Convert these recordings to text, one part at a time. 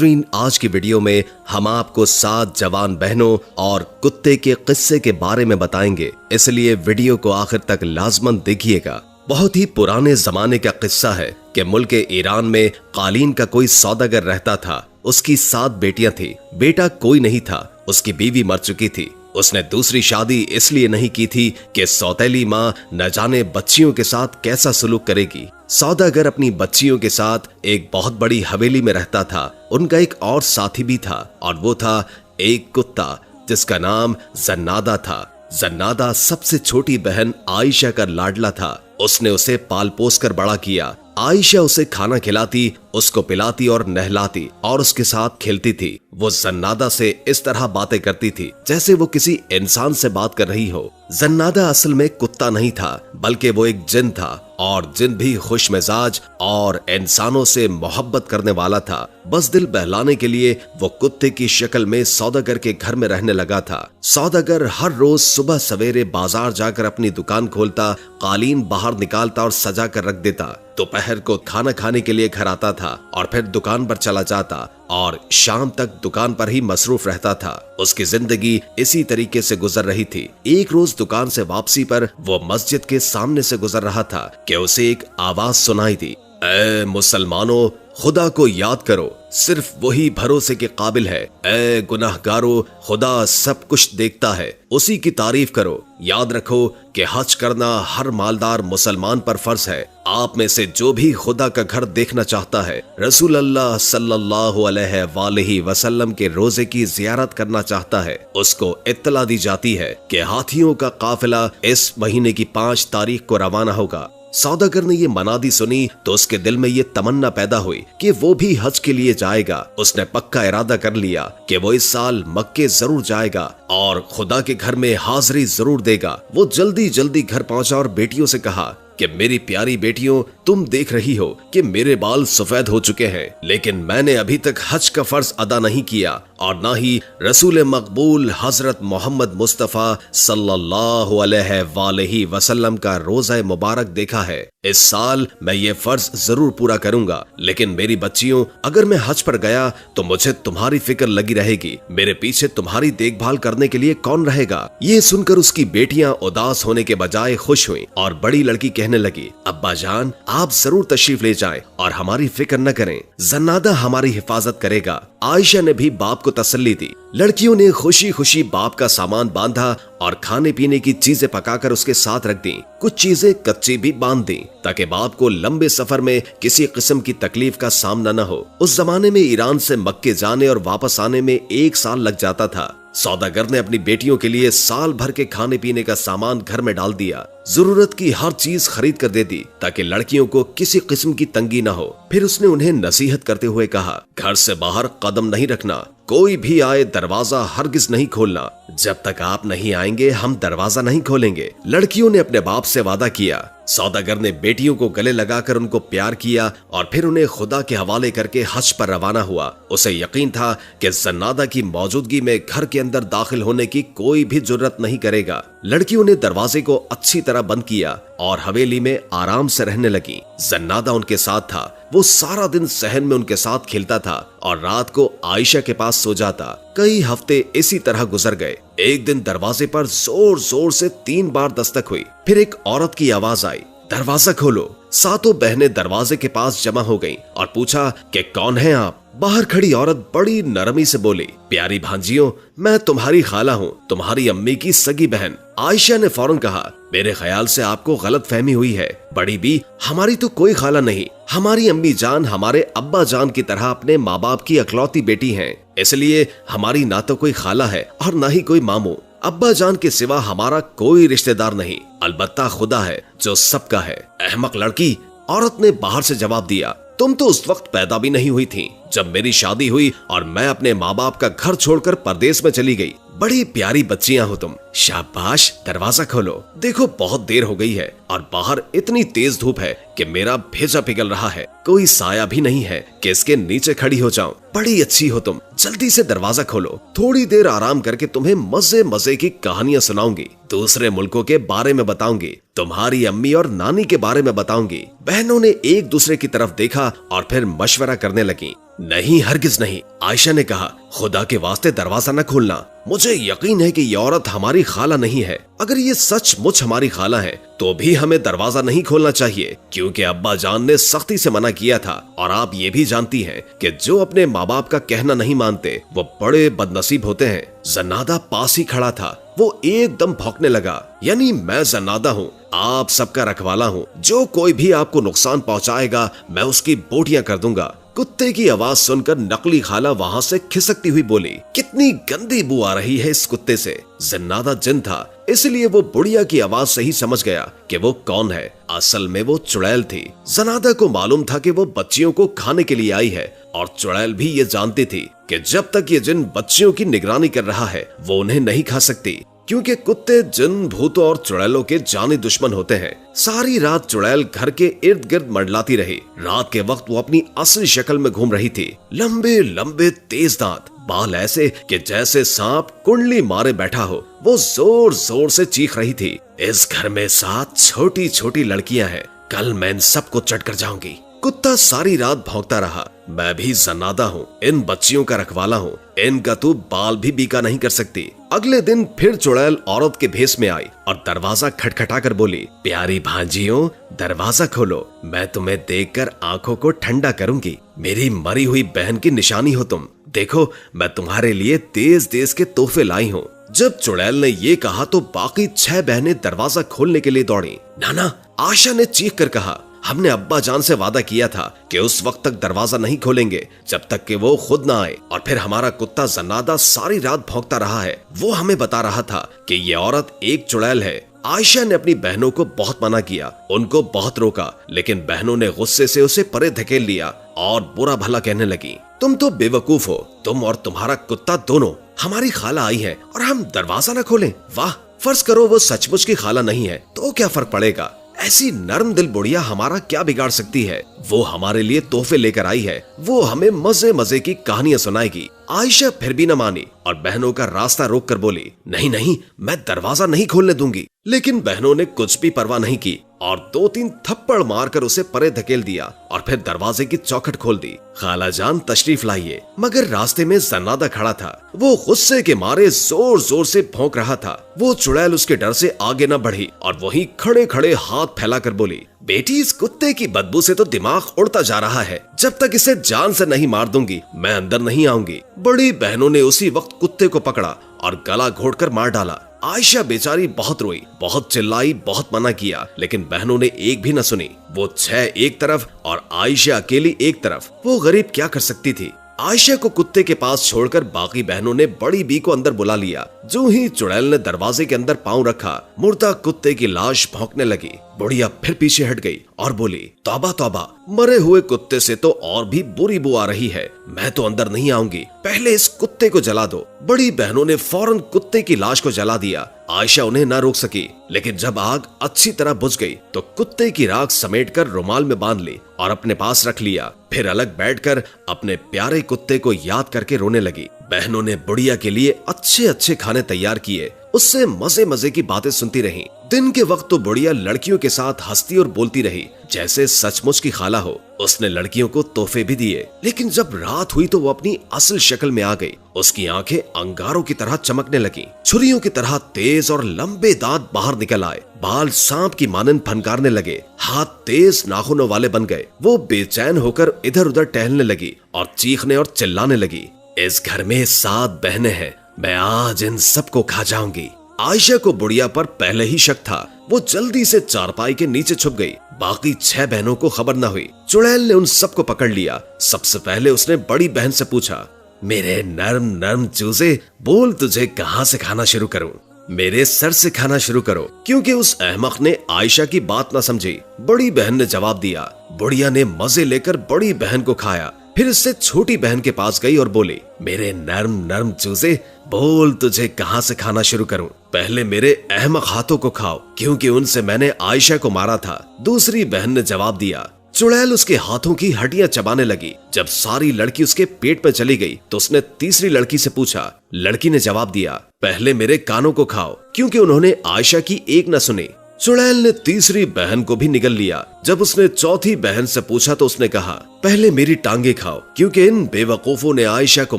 नाजरीन, आज की वीडियो में हम आपको 7 जवान बहनों और कुत्ते के किस्से के बारे में बताएंगे, इसलिए वीडियो को आखिर तक लाजमन देखिएगा। बहुत ही पुराने जमाने का किस्सा है कि मुल्क ईरान में कालीन का कोई सौदागर रहता था। उसकी 7 बेटियां थी, बेटा कोई नहीं था। उसकी बीवी मर चुकी थी। उसने दूसरी शादी इसलिए नहीं की थी कि सौतेली माँ न जाने बच्चियों के साथ कैसा सलूक करेगी। सौदागर अपनी बच्चियों के साथ एक बहुत बड़ी हवेली में रहता था। उनका एक और साथी भी था और वो था एक कुत्ता जिसका नाम जन्नादा था। जन्नादा सबसे छोटी बहन आयशा का लाडला था। उसने उसे पाल पोस कर बड़ा किया। आयशा उसे खाना खिलाती, उसको पिलाती और नहलाती और उसके साथ खेलती थी। वो जन्नादा से इस तरह बातें करती थी जैसे वो किसी इंसान से बात कर रही हो। जन्नादा असल में कुत्ता नहीं था, बल्कि वो एक जिन था और जिन भी खुश मिजाज और इंसानों से मोहब्बत करने वाला था। बस दिल बहलाने के लिए वो कुत्ते की शक्ल में सौदागर के घर में रहने लगा था। सौदागर हर रोज सुबह सवेरे बाजार जाकर अपनी दुकान खोलता, कालीन बाहर निकालता और सजा कर रख देता। दोपहर को खाना खाने के लिए घर आता था और फिर दुकान पर चला जाता और शाम तक दुकान पर ही मसरूफ रहता था। उसकी जिंदगी इसी तरीके से गुजर रही थी। एक रोज दुकान से वापसी पर वो मस्जिद के सामने से गुजर रहा था कि उसे एक आवाज सुनाई दी, ऐ मुसलमानों, खुदा को याद करो, सिर्फ वही भरोसे के काबिल है। ऐ गुनाहगारों, खुदा सब कुछ देखता है, उसी की तारीफ करो। याद रखो कि हज करना हर मालदार मुसलमान पर फर्ज है। आप में से जो भी खुदा का घर देखना चाहता है, रसूल अल्लाह सल्लल्लाहु अलैहि वसल्लम के रोजे की जियारत करना चाहता है, उसको इत्तला दी जाती है कि हाथियों का काफिला इस महीने की 5 तारीख को रवाना होगा। सौदागर ने ये मनादी सुनी तो उसके दिल में ये तमन्ना पैदा हुई कि वो भी हज के लिए जाएगा। उसने पक्का इरादा कर लिया कि वो इस साल मक्के जरूर जाएगा और खुदा के घर में हाजिरी जरूर देगा। वो जल्दी जल्दी घर पहुंचा और बेटियों से कहा कि मेरी प्यारी बेटियों, तुम देख रही हो कि मेरे बाल सफेद हो चुके हैं, लेकिन मैंने अभी तक हज का फर्ज अदा नहीं किया और ना ही रसूल मकबूल हजरत मोहम्मद मुस्तफा सल्लल्लाहु अलैहि वसल्लम का रोजा मुबारक देखा है। इस साल मैं ये फर्ज जरूर पूरा करूंगा, लेकिन मेरी बच्चियों, अगर मैं हज पर गया तो मुझे तुम्हारी फिक्र लगी रहेगी। मेरे पीछे तुम्हारी देखभाल करने के लिए कौन रहेगा? ये सुनकर उसकी बेटियां उदास होने के बजाय खुश हुईं और बड़ी लड़की कहने लगी, अब्बा जान, आप जरूर तशरीफ ले जाएं और हमारी फिक्र न करें, जन्नादा हमारी हिफाजत करेगा। आयशा ने भी बाप को तसल्ली दी। लड़कियों ने खुशी खुशी बाप का सामान बांधा और खाने पीने की चीजें पकाकर उसके साथ रख दी। कुछ चीजें कच्ची भी बांध दी ताकि बाप को लंबे सफर में किसी किस्म की तकलीफ का सामना न हो। उस जमाने में ईरान से मक्के जाने और वापस आने में 1 साल लग जाता था। सौदागर ने अपनी बेटियों के लिए साल भर के खाने पीने का सामान घर में डाल दिया। जरूरत की हर चीज खरीद कर दे दी ताकि लड़कियों को किसी किस्म की तंगी न हो। फिर उसने उन्हें नसीहत करते हुए कहा, घर से बाहर कदम नहीं रखना, कोई भी आए दरवाजा हरगिज नहीं खोलना। जब तक आप नहीं आएंगे हम दरवाजा नहीं खोलेंगे। लड़कियों ने अपने बाप से वादा किया। सौदागर ने बेटियों को गले लगाकर उनको प्यार किया और फिर उन्हें खुदा के हवाले करके हज पर रवाना हुआ। उसे यकीन था कि जन्नादा की मौजूदगी में घर के अंदर दाखिल होने की कोई भी जुर्रत नहीं करेगा। लड़कियों ने दरवाजे को अच्छी तरह बंद किया और हवेली में आराम से रहने लगी। जन्नादा उनके साथ था। वो सारा दिन सहन में उनके साथ खेलता था और रात को आयशा के पास सो जाता। कई हफ्ते इसी तरह गुजर गए। एक दिन दरवाजे पर जोर जोर से 3 बार दस्तक हुई। फिर एक औरत की आवाज आई, दरवाजा खोलो। सातों बहनें दरवाजे के पास जमा हो गईं और पूछा कि कौन है आप? बाहर खड़ी औरत बड़ी नरमी से बोली, प्यारी भांजियों, मैं तुम्हारी खाला हूँ, तुम्हारी अम्मी की सगी बहन। आयशा ने फौरन कहा, मेरे ख्याल से आपको गलत फहमी हुई है बड़ी बी, हमारी तो कोई खाला नहीं। हमारी अम्मी जान हमारे अब्बा जान की तरह अपने माँ बाप की अकलौती बेटी हैं, इसलिए हमारी ना तो कोई खाला है और ना ही कोई मामू। अब्बा जान के सिवा हमारा कोई रिश्तेदार नहीं, अलबत्ता खुदा है जो सबका है। अहमक लड़की, औरत ने बाहर से जवाब दिया, तुम तो उस वक्त पैदा भी नहीं हुई थी जब मेरी शादी हुई और मैं अपने माँ बाप का घर छोड़कर परदेश में चली गई। बड़ी प्यारी बच्चियां हो तुम, शाबाश, दरवाजा खोलो। देखो बहुत देर हो गई है और बाहर इतनी तेज धूप है कि मेरा भेजा पिघल रहा है। कोई साया भी नहीं है कि इसके नीचे खड़ी हो जाऊं। बड़ी अच्छी हो तुम, जल्दी से दरवाजा खोलो। थोड़ी देर आराम करके तुम्हें मजे मजे की कहानियां सुनाऊंगी, दूसरे मुल्कों के बारे में बताऊंगी, तुम्हारी अम्मी और नानी के बारे में बताऊंगी। बहनों ने एक दूसरे की तरफ देखा और फिर मशवरा करने लगी। नहीं, हरगिज नहीं, आयशा ने कहा, खुदा के वास्ते दरवाजा न खोलना। मुझे यकीन है कि ये औरत हमारी खाला नहीं है। अगर ये सचमुच हमारी खाला है तो भी हमें दरवाजा नहीं खोलना चाहिए, क्योंकि अब्बा जान ने सख्ती से मना किया था। और आप ये भी जानती हैं कि जो अपने माँ बाप का कहना नहीं मानते वो बड़े बदनसीब होते हैं। जन्नादा पास ही खड़ा था, वो एकदम भौंकने लगा। यानी मैं जन्नादा हूँ, आप सबका रखवाला हूँ। जो कोई भी आपको नुकसान पहुँचाएगा मैं उसकी बोटियां कर दूंगा। कुत्ते की आवाज सुनकर नकली खाला वहां से खिसकती हुई बोली, कितनी गंदी बू आ रही है इस कुत्ते से। जन्नादा जिन था, इसलिए वो बुढ़िया की आवाज से ही समझ गया कि वो कौन है। असल में वो चुड़ैल थी। जन्नादा को मालूम था कि वो बच्चियों को खाने के लिए आई है, और चुड़ैल भी ये जानती थी कि जब तक ये जिन बच्चियों की निगरानी कर रहा है वो उन्हें नहीं खा सकती, क्योंकि कुत्ते जिन, भूतों और चुड़ैलों के जानी दुश्मन होते हैं। सारी रात चुड़ैल घर के इर्द गिर्द मंडलाती रही। रात के वक्त वो अपनी असली शक्ल में घूम रही थी। लंबे लंबे तेज दांत, बाल ऐसे कि जैसे सांप कुंडली मारे बैठा हो। वो जोर जोर से चीख रही थी, इस घर में 7 छोटी छोटी लड़कियां हैं, कल मैं इन सबको चट कर जाऊंगी। कुत्ता सारी रात भौंकता रहा। मैं भी जन्नादा हूँ, इन बच्चियों का रखवाला हूँ, इनका तू बाल भी बीका नहीं कर सकती। अगले दिन फिर चुड़ैल औरत के भेष में आई और दरवाजा खटखटा कर बोली, प्यारी भांजियों, दरवाजा खोलो, मैं तुम्हें देखकर आंखों को ठंडा करूंगी। मेरी मरी हुई बहन की निशानी हो तुम। देखो, मैं तुम्हारे लिए देश देश के तोहफे लाई हूँ। जब चुड़ैल ने ये कहा तो बाकी 6 बहनें दरवाजा खोलने के लिए दौड़ी। नाना, आयशा ने चीख कर कहा, हमने अब्बा जान से वादा किया था कि उस वक्त तक दरवाजा नहीं खोलेंगे जब तक कि वो खुद ना आए। और फिर हमारा कुत्ता जन्नादा सारी रात भौंकता रहा है। वो हमें बता रहा था कि ये औरत एक चुड़ैल है। आयशा ने अपनी बहनों को बहुत मना किया, उनको बहुत रोका, लेकिन बहनों ने गुस्से से उसे परे धकेल लिया और बुरा भला कहने लगी, तुम तो बेवकूफ हो, तुम और तुम्हारा कुत्ता दोनों। हमारी खाला आई है और हम दरवाजा न खोलें? वाह, फर्ज करो वो सचमुच की खाला नहीं है तो क्या फर्क पड़ेगा? ऐसी नरम दिल बुढ़िया हमारा क्या बिगाड़ सकती है? वो हमारे लिए तोहफे लेकर आई है, वो हमें मजे मजे की कहानियां सुनाएगी। आयशा फिर भी न मानी और बहनों का रास्ता रोक कर बोली, नहीं नहीं, मैं दरवाजा नहीं खोलने दूंगी। लेकिन बहनों ने कुछ भी परवाह नहीं की और 2-3 थप्पड़ मारकर उसे परे धकेल दिया और फिर दरवाजे की चौखट खोल दी। खालाजान तशरीफ लाइए। मगर रास्ते में जन्नादा खड़ा था। वो गुस्से के मारे जोर जोर से भौंक रहा था। वो चुड़ैल उसके डर से आगे न बढ़ी और वहीं खड़े खड़े हाथ फैलाकर बोली, बेटी, इस कुत्ते की बदबू से तो दिमाग उड़ता जा रहा है। जब तक इसे जान से नहीं मार दूंगी मैं अंदर नहीं आऊंगी। बड़ी बहनों ने उसी वक्त कुत्ते को पकड़ा और गला घोंटकर मार डाला। आयशा बेचारी बहुत रोई, बहुत चिल्लाई, बहुत मना किया, लेकिन बहनों ने एक भी न सुनी। वो 6 एक तरफ और आयशा अकेली एक तरफ। वो गरीब क्या कर सकती थी? आयशा को कुत्ते के पास छोड़कर बाकी बहनों ने बड़ी बी को अंदर बुला लिया। जो ही चुड़ैल ने दरवाजे के अंदर पांव रखा, मुर्दा कुत्ते की लाश भौंकने लगी। बुढ़िया फिर पीछे हट गई और बोली, तौबा तौबा, मरे हुए कुत्ते से तो और भी बुरी बू आ रही है। मैं तो अंदर नहीं आऊंगी, पहले इस कुत्ते को जला दो। बड़ी बहनों ने फौरन कुत्ते की लाश को जला दिया। आयशा उन्हें न रोक सकी, लेकिन जब आग अच्छी तरह बुझ गई तो कुत्ते की राख समेटकर रुमाल में बांध ली और अपने पास रख लिया। फिर अलग बैठकर अपने प्यारे कुत्ते को याद करके रोने लगी। बहनों ने बुढ़िया के लिए अच्छे अच्छे खाने तैयार किए, उससे मजे मजे की बातें सुनती रहीं। दिन के वक्त तो बुढ़िया लड़कियों के साथ हंसती और बोलती रही जैसे सचमुच की खाला हो। उसने लड़कियों को तोहफे भी दिए, लेकिन जब रात हुई तो वो अपनी असल शक्ल में आ गई। उसकी आंखें अंगारों की तरह चमकने लगी, छुरियों की तरह तेज और लंबे दांत बाहर निकल आए, बाल सांप की मानन फनकारने लगे, हाथ तेज नाखूनों वाले बन गए। वो बेचैन होकर इधर उधर टहलने लगी और चीखने और चिल्लाने लगी, इस घर में 7 बहनें हैं, मैं आज इन सबको खा जाऊंगी। आयशा को बुढ़िया पर पहले ही शक था। वो जल्दी से चारपाई के नीचे छुप गई। बाकी 6 बहनों को खबर न हुई। चुड़ैल ने उन सबको पकड़ लिया। सबसे पहले उसने बड़ी बहन से पूछा, मेरे नर्म नर्म चूजे, बोल तुझे कहाँ से खाना शुरू करूं? मेरे सर से खाना शुरू करो। क्योंकि उस अहमक ने आयशा की बात न समझी, बड़ी बहन ने जवाब दिया। बुढ़िया ने मजे लेकर बड़ी बहन को खाया। फिर इससे छोटी बहन के पास गई और बोली, मेरे नर्म नर्म चूजे, बोल तुझे कहाँ से खाना शुरू करूं? पहले मेरे अहमक हाथों को खाओ, क्योंकि उनसे मैंने आयशा को मारा था। दूसरी बहन ने जवाब दिया। चुड़ैल उसके हाथों की हड्डियां चबाने लगी। जब सारी लड़की उसके पेट में चली गई तो उसने तीसरी लड़की से पूछा। लड़की ने जवाब दिया, पहले मेरे कानों को खाओ, क्योंकि उन्होंने आयशा की एक न सुनी। चुड़ैल ने तीसरी बहन को भी निगल लिया। जब उसने चौथी बहन से पूछा तो उसने कहा, पहले मेरी टांगे खाओ, क्योंकि इन बेवकूफों ने आयशा को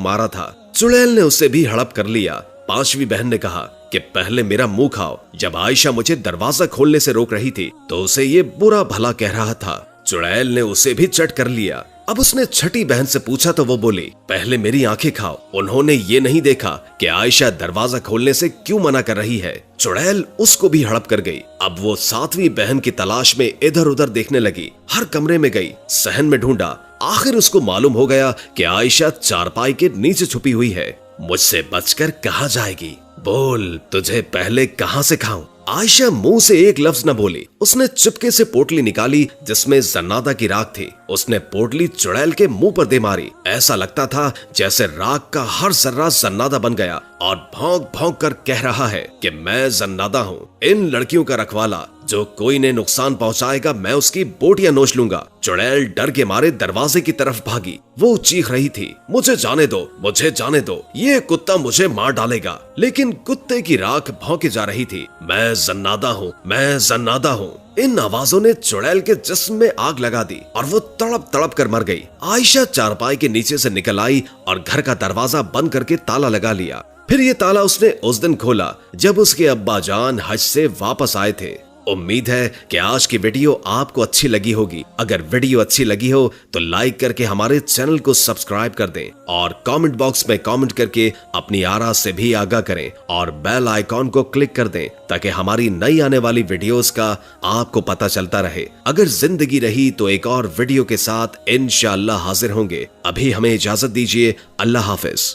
मारा था। चुड़ैल ने उसे भी हड़प कर लिया। पांचवी बहन ने कहा कि पहले मेरा मुंह खाओ। जब आयशा मुझे दरवाजा खोलने से रोक रही थी तो उसे ये बुरा भला कह रहा था। चुड़ैल ने उसे भी चट कर लिया। अब उसने छठी बहन से पूछा तो वो बोली, पहले मेरी आंखें खाओ। उन्होंने ये नहीं देखा कि आयशा दरवाजा खोलने से क्यों मना कर रही है। चुड़ैल उसको भी हड़प कर गई। अब वो सातवीं बहन की तलाश में इधर उधर देखने लगी। हर कमरे में गई, सहन में ढूंढा। आखिर उसको मालूम हो गया कि आयशा चारपाई के नीचे छुपी हुई है। मुझसे बचकर कहाँ जाएगी? बोल तुझे पहले कहाँ से खाऊं? आयशा मुंह से एक लफ्ज न बोली। उसने चुपके से पोटली निकाली जिसमें जन्नादा की राख थी। उसने पोटली चुड़ैल के मुंह पर दे मारी। ऐसा लगता था जैसे राख का हर जर्रा जन्नादा बन गया और भौंक भौंक कर कह रहा है कि मैं जन्नादा हूँ, इन लड़कियों का रखवाला। जो कोई ने नुकसान पहुंचाएगा मैं उसकी बोटियां नोच लूंगा। चुड़ैल डर के मारे दरवाजे की तरफ भागी। वो चीख रही थी, मुझे जाने दो, मुझे जाने दो, ये कुत्ता मुझे मार डालेगा। लेकिन कुत्ते की राख भौंके जा रही थी। मैं जन्नादा हूँ, मैं जन्नादा हूँ। इन आवाजों ने चुड़ैल के जिस्म में आग लगा दी और वो तड़प तड़प कर मर गई। आयशा चारपाई के नीचे से निकल आई और घर का दरवाजा बंद करके ताला लगा लिया। फिर ये ताला उसने उस दिन खोला जब उसके अब्बा जान हज से वापस आए थे। उम्मीद है कि आज की वीडियो आपको अच्छी लगी होगी। अगर वीडियो अच्छी लगी हो तो लाइक करके हमारे चैनल को सब्सक्राइब कर दें और कमेंट बॉक्स में कमेंट करके अपनी आरा से भी आगाह करें और बेल आइकॉन को क्लिक कर दें ताकि हमारी नई आने वाली वीडियोस का आपको पता चलता रहे। अगर जिंदगी रही तो एक और वीडियो के साथ इंशाअल्लाह हाजिर होंगे। अभी हमें इजाजत दीजिए। अल्लाह हाफिज।